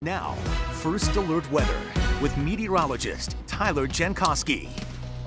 Now, First Alert Weather with meteorologist Tyler Jankowski.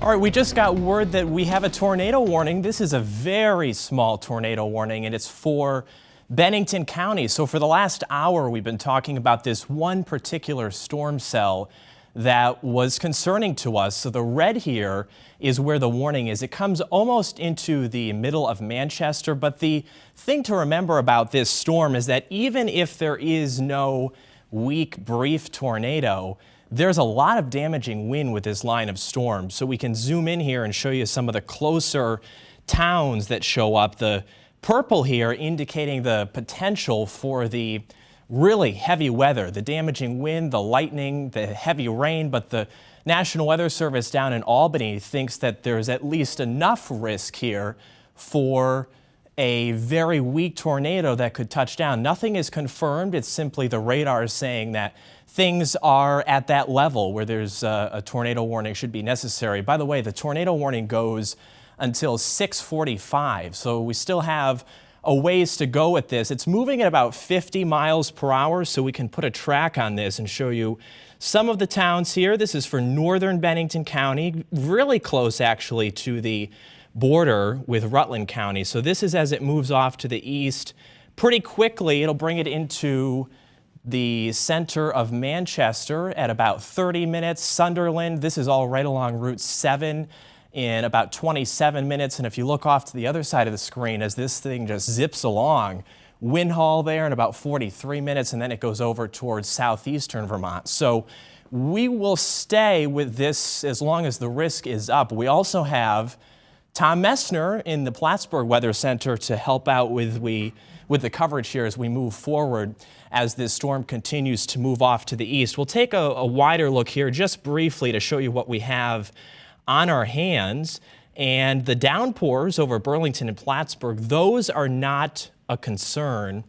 All right, we just got word that we have a tornado warning. This is a very small tornado warning, and it's for Bennington County. So for the last hour, we've been talking about this one particular storm cell that was concerning to us. So the red here is where the warning is. It comes almost into the middle of Manchester, but the thing to remember about this storm is that even if there is no weak, brief tornado, there's a lot of damaging wind with this line of storms. So we can zoom in here and show you some of the closer towns that show up. The purple here indicating the potential for the really heavy weather, the damaging wind, the lightning, the heavy rain. But the National Weather Service down in Albany thinks that there's at least enough risk here for a very weak tornado that could touch down. Nothing is confirmed. It's simply the radar saying that things are at that level where there's a tornado warning should be necessary. By the way, the tornado warning goes until 6:45, so we still have a ways to go with this. It's moving at about 50 miles per hour, so we can put a track on this and show you some of the towns here. This is for northern Bennington County, really close actually to the border with Rutland County. So this is as it moves off to the east. Pretty quickly, it'll bring it into the center of Manchester at about 30 minutes. Sunderland, this is all right along Route 7 in about 27 minutes. And if you look off to the other side of the screen as this thing just zips along, Winhall there in about 43 minutes, and then it goes over towards southeastern Vermont. So we will stay with this as long as the risk is up. We also have Tom Messner in the Plattsburgh Weather Center to help out with the coverage here as we move forward as this storm continues to move off to the east. We'll take a wider look here just briefly to show you what we have on our hands. And the downpours over Burlington and Plattsburgh, those are not a concern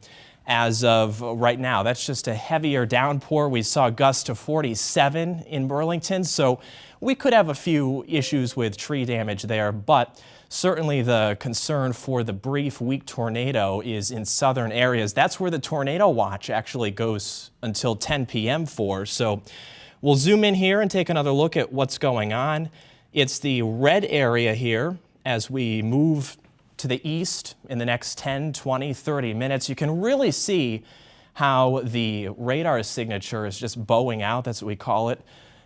as of right now. That's just a heavier downpour. We saw gusts to 47 in Burlington, so we could have a few issues with tree damage there, but certainly the concern for the brief weak tornado is in southern areas. That's where the tornado watch actually goes until 10 p.m. for. So we'll zoom in here and take another look at what's going on. It's the red area here as we move to the east in the next 10, 20, 30 minutes. You can really see how the radar signature is just bowing out. That's what we call it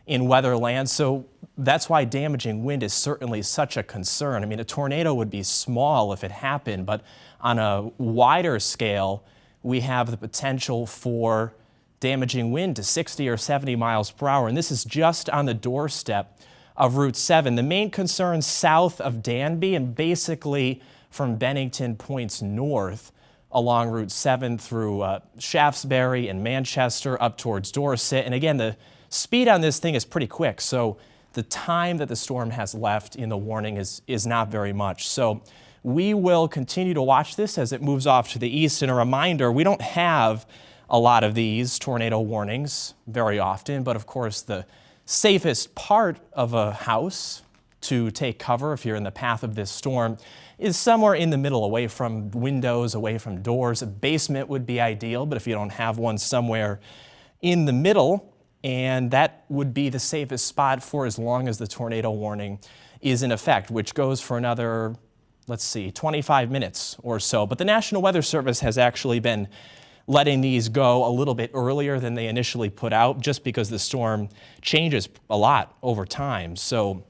in weatherland. So that's why damaging wind is certainly such a concern. I mean, a tornado would be small if it happened, but on a wider scale, we have the potential for damaging wind to 60 or 70 miles per hour. And this is just on the doorstep of Route 7. The main concern south of Danby and basically from Bennington points north along Route 7 through Shaftesbury and Manchester up towards Dorset. And again, the speed on this thing is pretty quick, so the time that the storm has left in the warning is not very much. So we will continue to watch this as it moves off to the east. And a reminder, we don't have a lot of these tornado warnings very often, but of course the safest part of a house to take cover if you're in the path of this storm is somewhere in the middle, away from windows, away from doors. A basement would be ideal, but if you don't have one, somewhere in the middle, and that would be the safest spot for as long as the tornado warning is in effect, which goes for another, let's see, 25 minutes or so. But the National Weather Service has actually been letting these go a little bit earlier than they initially put out, just because the storm changes a lot over time. So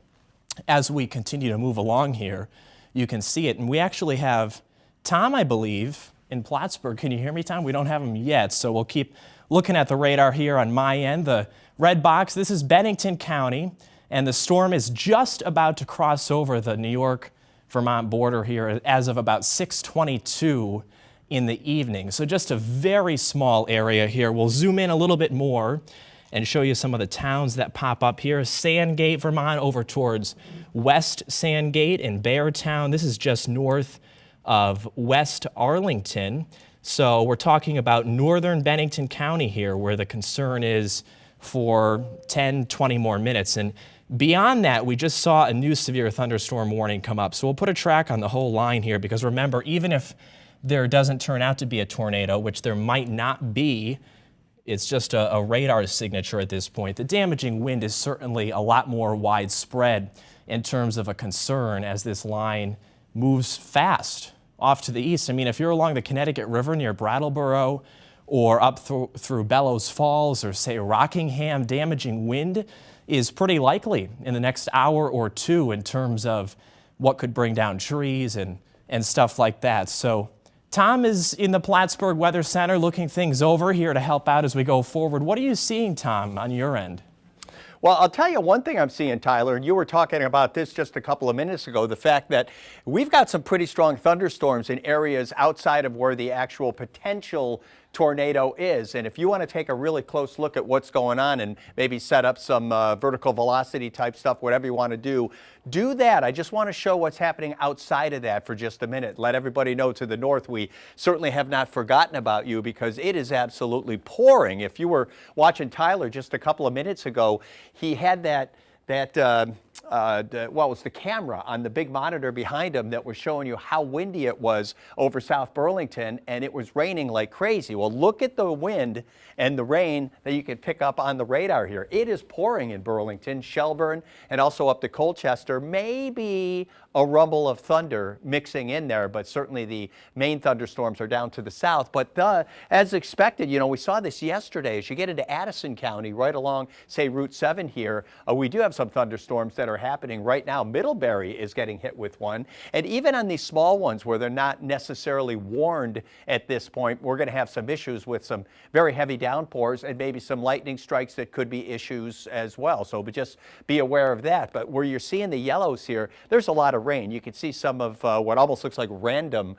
as we continue to move along here, you can see it. And we actually have Tom, I believe, in Plattsburgh. Can you hear me, Tom? We don't have him yet, so we'll keep looking at the radar here on my end. The red box, this is Bennington County, and the storm is just about to cross over the New York-Vermont border here as of about 6:22 in the evening. So just a very small area here. We'll zoom in a little bit more and show you some of the towns that pop up here. Sandgate, Vermont, over towards West Sandgate and Beartown. This is just north of West Arlington. So we're talking about northern Bennington County here, where the concern is for 10, 20 more minutes. And beyond that, we just saw a new severe thunderstorm warning come up. So we'll put a track on the whole line here, because remember, even if there doesn't turn out to be a tornado, which there might not be, it's just a radar signature at this point. The damaging wind is certainly a lot more widespread in terms of a concern as this line moves fast off to the east. I mean, if you're along the Connecticut River near Brattleboro or up through Bellows Falls or say Rockingham, damaging wind is pretty likely in the next hour or two in terms of what could bring down trees and stuff like that. So Tom is in the Plattsburgh Weather Center looking things over here to help out as we go forward. What are you seeing, Tom, on your end? Well, I'll tell you one thing I'm seeing, Tyler, and you were talking about this just a couple of minutes ago, the fact that we've got some pretty strong thunderstorms in areas outside of where the actual potential tornado is. And if you want to take a really close look at what's going on and maybe set up some vertical velocity type stuff, whatever you want to do that. I just want to show what's happening outside of that for just a minute. Let everybody know to the north, we certainly have not forgotten about you because it is absolutely pouring. If you were watching Tyler just a couple of minutes ago, he had what was the camera on the big monitor behind him that was showing you how windy it was over South Burlington, and it was raining like crazy. Well, look at the wind and the rain that you can pick up on the radar here. It is pouring in Burlington, Shelburne, and also up to Colchester. Maybe a rumble of thunder mixing in there, but certainly the main thunderstorms are down to the south. But as expected, you know, we saw this yesterday. As you get into Addison County, right along, say, Route 7 here, we do have some thunderstorms that are happening right now. Middlebury is getting hit with one. And even on these small ones where they're not necessarily warned at this point, we're going to have some issues with some very heavy downpours and maybe some lightning strikes that could be issues as well. So but just be aware of that. But where you're seeing the yellows here, there's a lot of rain. You can see some of what almost looks like random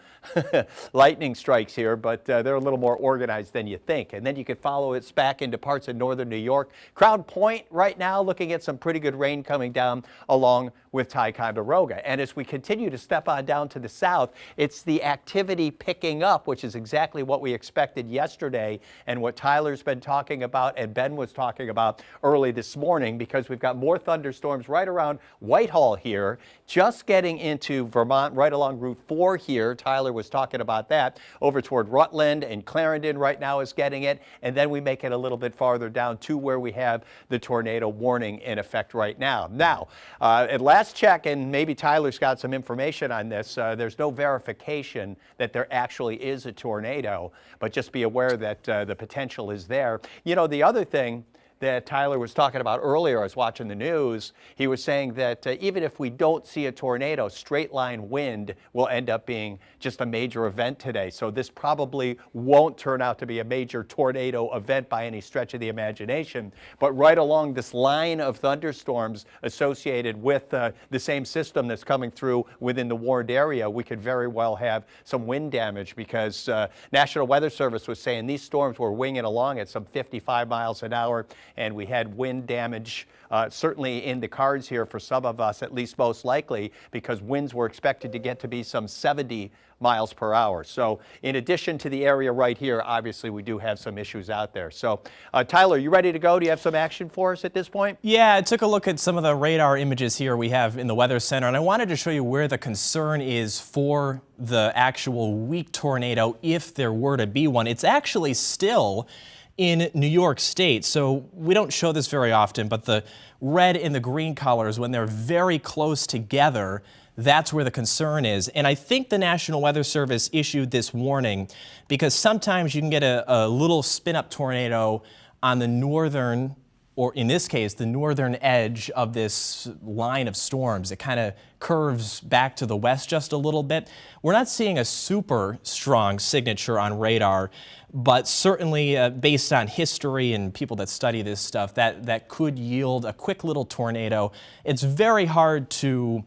lightning strikes here, but they're a little more organized than you think. And then you can follow it back into parts of northern New York. Crown Point right now looking at some pretty good rain coming down along with Ticonderoga. And as we continue to step on down to the south, it's the activity picking up, which is exactly what we expected yesterday and what Tyler's been talking about and Ben was talking about early this morning, because we've got more thunderstorms right around Whitehall here, just getting into Vermont right along Route 4 here. Tyler was talking about that. Over toward Rutland and Clarendon right now is getting it. And then we make it a little bit farther down to where we have the tornado warning in effect right now. Now, at last check, and maybe Tyler's got some information on this, there's no verification that there actually is a tornado, but just be aware that the potential is there. You know, the other thing that Tyler was talking about earlier, I was watching the news, he was saying that even if we don't see a tornado, straight line wind will end up being just a major event today. So this probably won't turn out to be a major tornado event by any stretch of the imagination. But right along this line of thunderstorms associated with the same system that's coming through within the warned area, we could very well have some wind damage, because National Weather Service was saying these storms were winging along at some 55 miles an hour. And we had wind damage certainly in the cards here for some of us, at least most likely, because winds were expected to get to be some 70 miles per hour. So in addition to the area right here, obviously we do have some issues out there. So Tyler, you ready to go? Do you have some action for us at this point? Yeah, I took a look at some of the radar images here we have in the Weather Center, and I wanted to show you where the concern is for the actual weak tornado, if there were to be one. It's actually still in New York State. So we don't show this very often, but the red and the green colors, when they're very close together, that's where the concern is. And I think the National Weather Service issued this warning because sometimes you can get a little spin-up tornado on the northern, or in this case, the northern edge of this line of storms. It kind of curves back to the west just a little bit. We're not seeing a super strong signature on radar, but certainly based on history and people that study this stuff, that could yield a quick little tornado. It's very hard to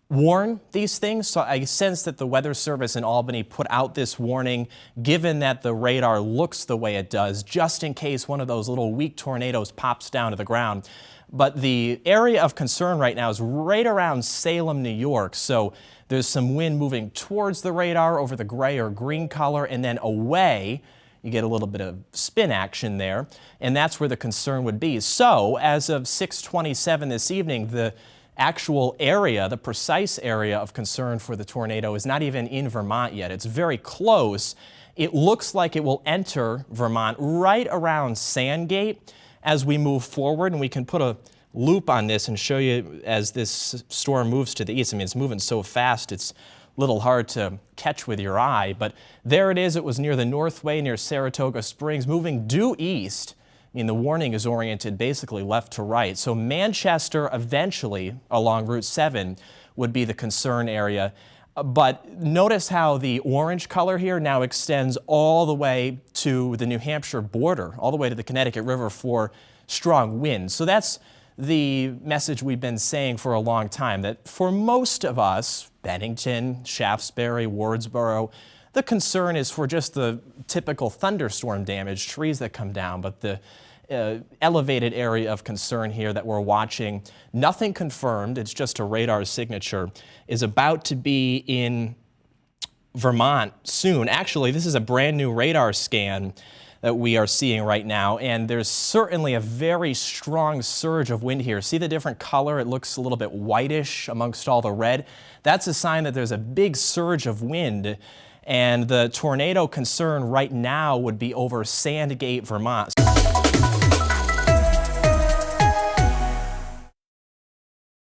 warn these things, so I sense that the Weather Service in Albany put out this warning, given that the radar looks the way it does, just in case one of those little weak tornadoes pops down to the ground. But the area of concern right now is right around Salem, New York, so there's some wind moving towards the radar over the gray or green color, and then away. You get a little bit of spin action there, and that's where the concern would be. So as of 6:27 this evening, the actual area, the precise area of concern for the tornado is not even in Vermont yet. It's very close It looks like it will enter Vermont right around Sandgate as we move forward, and we can put a loop on this and show you as this storm moves to the east. I mean, it's moving so fast, it's a little hard to catch with your eye, but there it is. It was near the Northway, near Saratoga Springs, moving due east. I mean, the warning is oriented basically left to right. So Manchester eventually along Route 7 would be the concern area. But notice how the orange color here now extends all the way to the New Hampshire border, all the way to the Connecticut River for strong winds. So that's the message we've been saying for a long time, that for most of us, Bennington, Shaftesbury, Wardsboro, the concern is for just the typical thunderstorm damage, trees that come down, but the elevated area of concern here that we're watching, nothing confirmed, it's just a radar signature, is about to be in Vermont soon. Actually, this is a brand new radar scan that we are seeing right now, and there's certainly a very strong surge of wind here. See the different color? It looks a little bit whitish amongst all the red. That's a sign that there's a big surge of wind, and the tornado concern right now would be over Sandgate, Vermont.